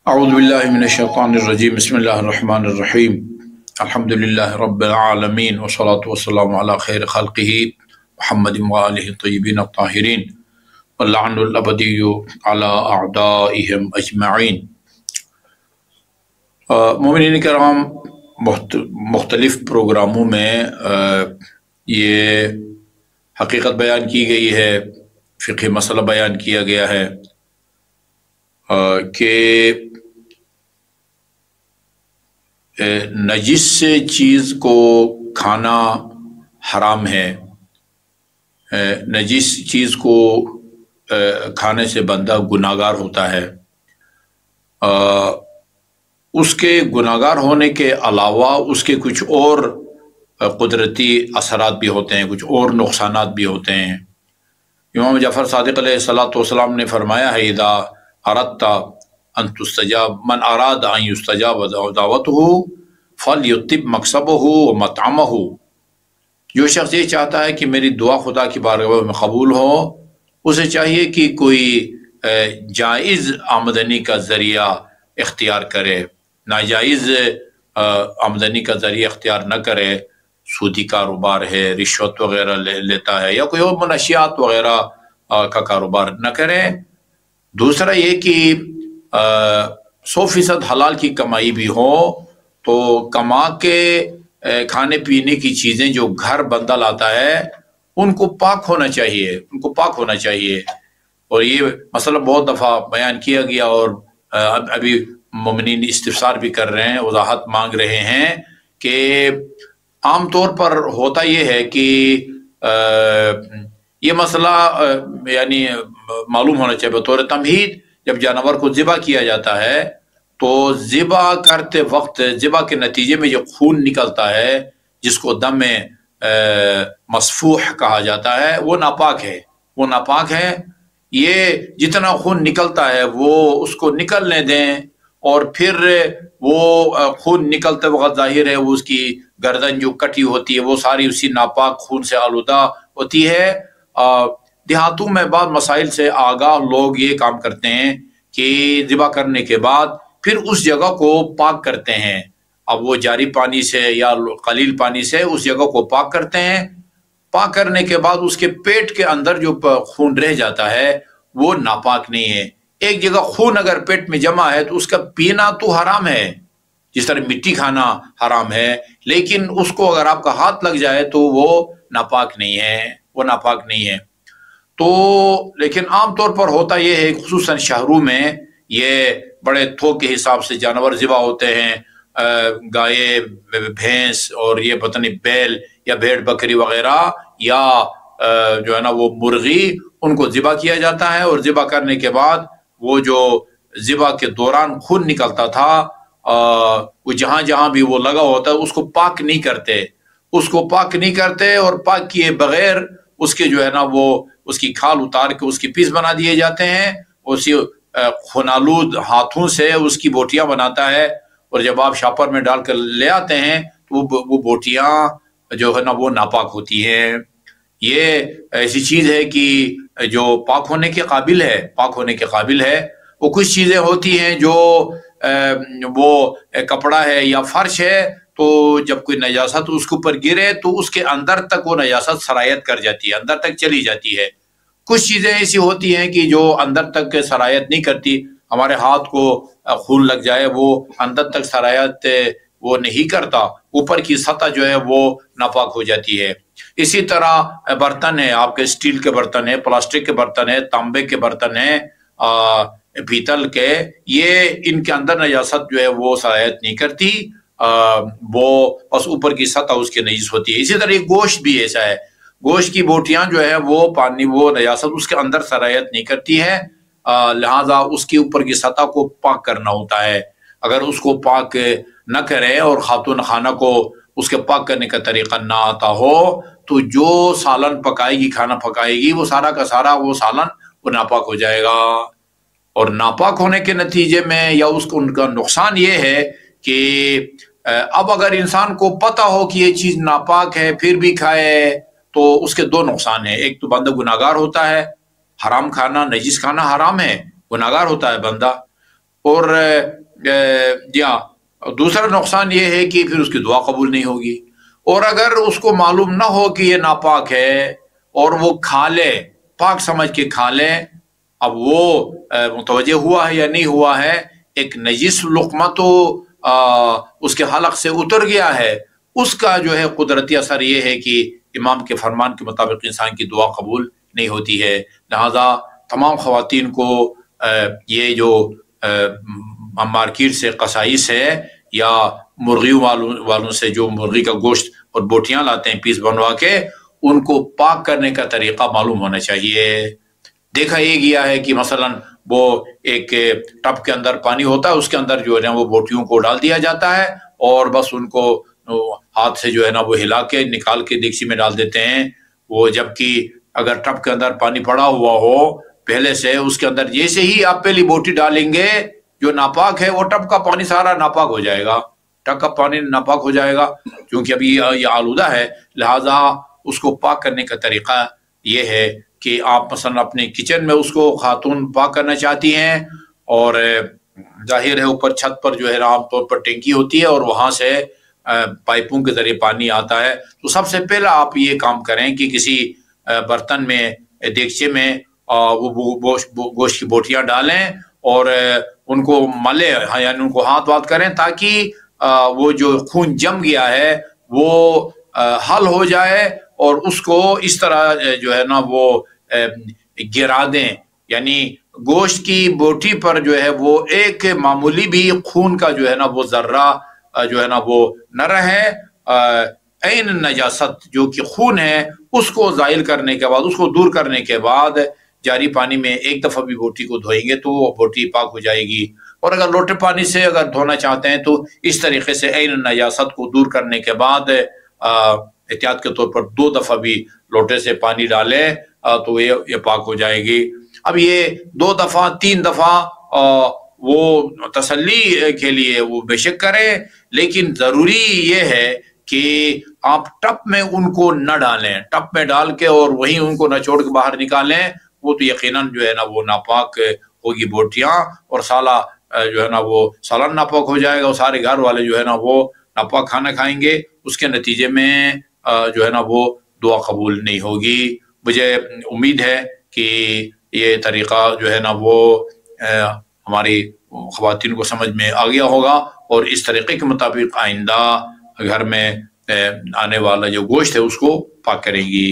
اعوذ باللہ من الشیطان الرجیم بسم اللہ الرحمن الرحیم الحمد للہ رب العالمین والصلاة والسلام علی خیر خلقہ محمد وآلہ الطیبین الطاہرین واللعن الابدی علی اعدائہم اجمعین۔ مومنین کرام، مختلف پروگراموں میں یہ حقیقت بیان کی گئی ہے، فقہ مسئلہ بیان کیا گیا ہے کہ نجس چیز کو کھانا حرام ہے۔ نجس چیز کو کھانے سے بندہ گناہگار ہوتا ہے۔ اس کے گناہگار ہونے کے علاوہ اس کے کچھ اور قدرتی اثرات بھی ہوتے ہیں، کچھ اور نقصانات بھی ہوتے ہیں۔ امام جعفر صادق علیہ السلام نے فرمایا ہے، اذا اردت ان تستجاب من اراد ان یستجاب دعوتہ فلیطب مکسبہ ومطعمہ۔ جو شخص یہ چاہتا ہے کہ میری دعا خدا کی بارگاہ میں قبول ہو، اسے چاہیے کہ کوئی جائز آمدنی کا ذریعہ اختیار کرے، ناجائز آمدنی کا ذریعہ اختیار نہ کرے۔ سودی کاروبار ہے، رشوت وغیرہ لیتا ہے، یا کوئی اور منشیات وغیرہ کا کاروبار نہ کرے۔ دوسرا یہ کہ 100% حلال کی کمائی بھی ہو، تو کما کے کھانے پینے کی چیزیں جو گھر بندہ لاتا ہے ان کو پاک ہونا چاہیے، اور یہ مسئلہ بہت دفعہ بیان کیا گیا، اور ابھی مومنین استفسار بھی کر رہے ہیں، وضاحت مانگ رہے ہیں کہ عام طور پر ہوتا یہ ہے کہ یہ مسئلہ یعنی معلوم ہونا چاہیے بطور تمہید۔ جب جانور کو ذبح کیا جاتا ہے تو ذبح کرتے وقت ذبح کے نتیجے میں جو خون نکلتا ہے، جس کو دم مسفوح کہا جاتا ہے، وہ ناپاک ہے۔ یہ جتنا خون نکلتا ہے وہ اس کو نکلنے دیں، اور پھر وہ خون نکلتے وقت ظاہر ہے وہ اس کی گردن جو کٹی ہوتی ہے وہ ساری اسی ناپاک خون سے آلودہ ہوتی ہے۔ دیہاتوں میں بعض مسائل سے آگاہ لوگ یہ کام کرتے ہیں کہ ذبح کرنے کے بعد پھر اس جگہ کو پاک کرتے ہیں۔ اب وہ جاری پانی سے یا قلیل پانی سے اس جگہ کو پاک کرتے ہیں۔ پاک کرنے کے بعد اس کے پیٹ کے اندر جو خون رہ جاتا ہے وہ ناپاک نہیں ہے۔ ایک جگہ خون اگر پیٹ میں جمع ہے تو اس کا پینا تو حرام ہے، جس طرح مٹی کھانا حرام ہے، لیکن اس کو اگر آپ کا ہاتھ لگ جائے تو وہ ناپاک نہیں ہے۔ تو لیکن عام طور پر ہوتا یہ ہے، خصوصاً شہروں میں یہ بڑے تھوک کے حساب سے جانور ذبح ہوتے ہیں، گائے، بھینس، اور یہ پتہ نہیں بیل یا بھیڑ بکری وغیرہ، یا جو ہے نا وہ مرغی، ان کو ذبح کیا جاتا ہے، اور ذبح کرنے کے بعد وہ جو ذبح کے دوران خون نکلتا تھا، وہ جہاں جہاں بھی وہ لگا ہوتا ہے اس کو پاک نہیں کرتے، اور پاک کیے بغیر اس کے جو ہے نا وہ اس کی کھال اتار کے اس کی پیس بنا دیے جاتے ہیں، اسی خونالود ہاتھوں سے اس کی بوٹیاں بناتا ہے، اور جب آپ شاپر میں ڈال کر لے آتے ہیں تو وہ بوٹیاں جو ہے نا وہ ناپاک ہوتی ہیں۔ یہ ایسی چیز ہے کہ جو پاک ہونے کے قابل ہے۔ وہ کچھ چیزیں ہوتی ہیں جو وہ کپڑا ہے یا فرش ہے، تو جب کوئی نجاست اس کے اوپر گرے تو اس کے اندر تک وہ نجاست سرایت کر جاتی ہے، اندر تک چلی جاتی ہے۔ کچھ چیزیں ایسی ہوتی ہیں کہ جو اندر تک سرایت نہیں کرتی۔ ہمارے ہاتھ کو خون لگ جائے، وہ اندر تک سرایت وہ نہیں کرتا، اوپر کی سطح جو ہے وہ ناپاک ہو جاتی ہے۔ اسی طرح برتن ہے، آپ کے اسٹیل کے برتن ہے، پلاسٹک کے برتن ہے، تانبے کے برتن ہے، پیتل کے، یہ ان کے اندر نجاست جو ہے وہ سرایت نہیں کرتی، وہ بس اوپر کی سطح اس کی نجس ہوتی ہے۔ اسی طرح گوشت بھی ایسا ہے، گوشت کی بوٹیاں جو ہے وہ نجاست اس کے اندر سرایت نہیں کرتی ہے، لہٰذا اس کے اوپر کی سطح کو پاک کرنا ہوتا ہے۔ اگر اس کو پاک نہ کرے اور خاتون خانہ کو اس کے پاک کرنے کا طریقہ نہ آتا ہو، تو جو سالن پکائے گی، کھانا پکائے گی، وہ سارا کا سارا وہ سالن وہ ناپاک ہو جائے گا۔ اور ناپاک ہونے کے نتیجے میں یا ان کا نقصان یہ ہے کہ اب اگر انسان کو پتہ ہو کہ یہ چیز ناپاک ہے پھر بھی کھائے تو اس کے دو نقصان ہیں۔ ایک تو بندہ گناہگار ہوتا ہے، حرام کھانا، نجس کھانا حرام ہے، گناہگار ہوتا ہے بندہ۔ اور دوسرا نقصان یہ ہے کہ پھر اس کی دعا قبول نہیں ہوگی۔ اور اگر اس کو معلوم نہ ہو کہ یہ ناپاک ہے اور وہ کھا لے، پاک سمجھ کے کھا لے، اب وہ متوجہ ہوا ہے یا نہیں ہوا ہے، ایک نجس لقمہ تو اس کے حلق سے اتر گیا ہے، اس کا جو ہے قدرتی اثر یہ ہے کہ امام کے فرمان کے مطابق انسان کی دعا قبول نہیں ہوتی ہے۔ لہذا تمام خواتین کو یہ جو مارکیٹ سے قصائص ہے یا مرغیوں والوں سے جو مرغی کا گوشت اور بوٹیاں لاتے ہیں پیس بنوا کے، ان کو پاک کرنے کا طریقہ معلوم ہونا چاہیے۔ دیکھا یہ گیا ہے کہ مثلا وہ ایک ٹب کے اندر پانی ہوتا ہے، اس کے اندر جو ہے نا وہ بوٹیوں کو ڈال دیا جاتا ہے اور بس ان کو ہاتھ سے جو ہے نا وہ ہلا کے نکال کے دیگچی میں ڈال دیتے ہیں۔ وہ جبکہ اگر ٹب کے اندر پانی پڑا ہوا ہو پہلے سے، اس کے اندر جیسے ہی آپ پہلی بوٹی ڈالیں گے جو ناپاک ہے، وہ ٹب کا پانی سارا ناپاک ہو جائے گا، ٹب کا پانی ناپاک ہو جائے گا کیونکہ ابھی یہ آلودہ ہے۔ لہٰذا اس کو پاک کرنے کا طریقہ یہ ہے کہ آپ مثلا اپنے کچن میں اس کو خاتون پاک کرنا چاہتی ہیں، اور ظاہر ہے اوپر چھت پر جو ہے عام طور پر ٹینکی ہوتی ہے اور وہاں سے پائپوں کے ذریعے پانی آتا ہے، تو سب سے پہلا آپ یہ کام کریں کہ کسی برتن میں، دیگچے میں وہ گوشت کی بوٹیاں ڈالیں اور ان کو ملے، یعنی ان کو ہاتھ واتھ کریں تاکہ وہ جو خون جم گیا ہے وہ حل ہو جائے، اور اس کو اس طرح جو ہے نا وہ گرا دیں، یعنی گوشت کی بوٹی پر جو ہے وہ ایک معمولی بھی خون کا جو ہے نا وہ ذرہ جو ہے نا وہ نہ رہے۔ عین نجاست جو کہ خون ہے اس کو زائل کرنے کے بعد، اس کو دور کرنے کے بعد جاری پانی میں ایک دفعہ بھی بوٹی کو دھوئیں گے تو وہ بوٹی پاک ہو جائے گی۔ اور اگر لوٹے پانی سے اگر دھونا چاہتے ہیں تو اس طریقے سے عین نجاست کو دور کرنے کے بعد احتیاط کے طور پر 2 دفعہ بھی لوٹے سے پانی ڈالیں تو یہ پاک ہو جائے گی۔ اب یہ 2 دفعہ 3 دفعہ وہ تسلی کے لیے وہ بے شک کریں، لیکن ضروری یہ ہے کہ آپ ٹپ میں ان کو نہ ڈالیں، ٹپ میں ڈال کے اور وہیں ان کو نچوڑ کے باہر نکالیں، وہ تو یقیناً جو ہے نا وہ ناپاک ہوگی بوٹیاں، اور سالہ جو ہے نا وہ سالن ناپاک ہو جائے گا، اور سارے گھر والے جو ہے نا وہ ناپاک کھانا کھائیں گے، اس کے نتیجے میں جو ہے نا وہ دعا قبول نہیں ہوگی۔ مجھے امید ہے کہ یہ طریقہ جو ہے نا وہ ہماری خواتین کو سمجھ میں آ گیا ہوگا، اور اس طریقے کے مطابق آئندہ گھر میں آنے والا جو گوشت ہے اس کو پاک کریں گی۔